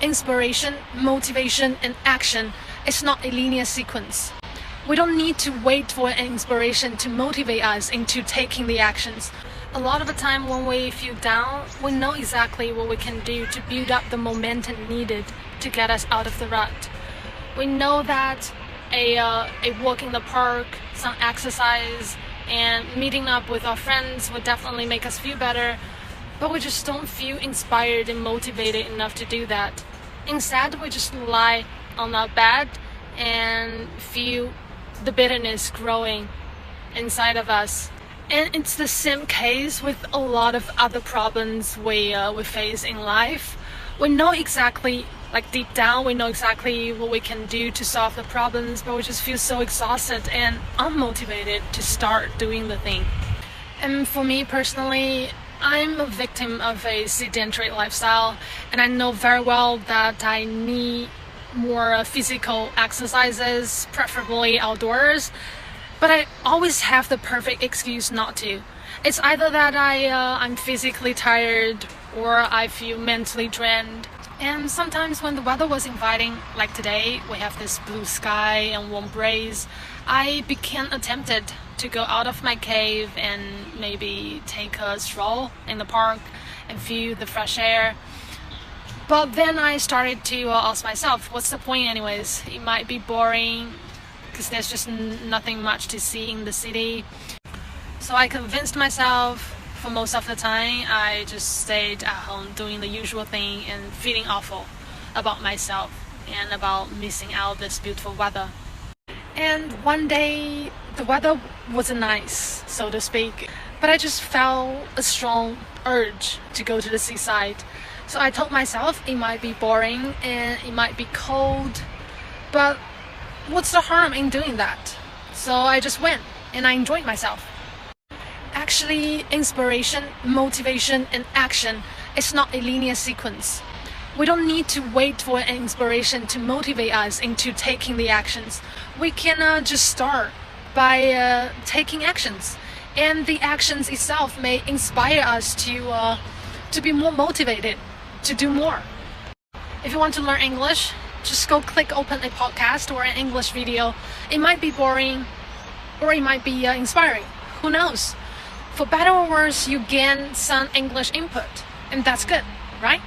inspiration, motivation, and action is not a linear sequence. We don't need to wait for an inspiration to motivate us into taking the actions. A lot of the time when we feel down, we know exactly what we can do to build up the momentum needed to get us out of the rut. We know that a walk in the park, some exercise, and meeting up with our friends would definitely make us feel better, but we just don't feel inspired and motivated enough to do that. Instead, we just lie on our bed and feel the bitterness growing inside of us. And it's the same case with a lot of other problems we face in life. We know exactly, like deep down, we know exactly what we can do to solve the problems, but we just feel so exhausted and unmotivated to start doing the thing. And for me personally, I'm a victim of a sedentary lifestyle, and I know very well that I need more physical exercises, preferably outdoors, but I always have the perfect excuse not to. It's either that I'm physically tired or I feel mentally drained. And sometimes when the weather was inviting, like today, we have this blue sky and warm breeze, I became tempted to go out of my cave and maybe take a stroll in the park and feel the fresh air. But then I started to ask myself, what's the point anyways? It might be boring because there's just nothing much to see in the city. So I convinced myself. For most of the time, I just stayed at home doing the usual thing and feeling awful about myself and about missing out this beautiful weather. And one day, the weather wasn't nice, so to speak, but I just felt a strong urge to go to the seaside. So I told myself it might be boring and it might be cold, but what's the harm in doing that? So I just went and I enjoyed myself. Actually, inspiration, motivation, and action is not a linear sequence. We don't need to wait for an inspiration to motivate us into taking the actions. We can just start by taking actions, and the actions itself may inspire us to be more motivated to do more. If you want to learn English, just go open a podcast or an English video. It might be boring, or it might be inspiring. Who knows? For better or worse, you gain some English input, and that's good, right?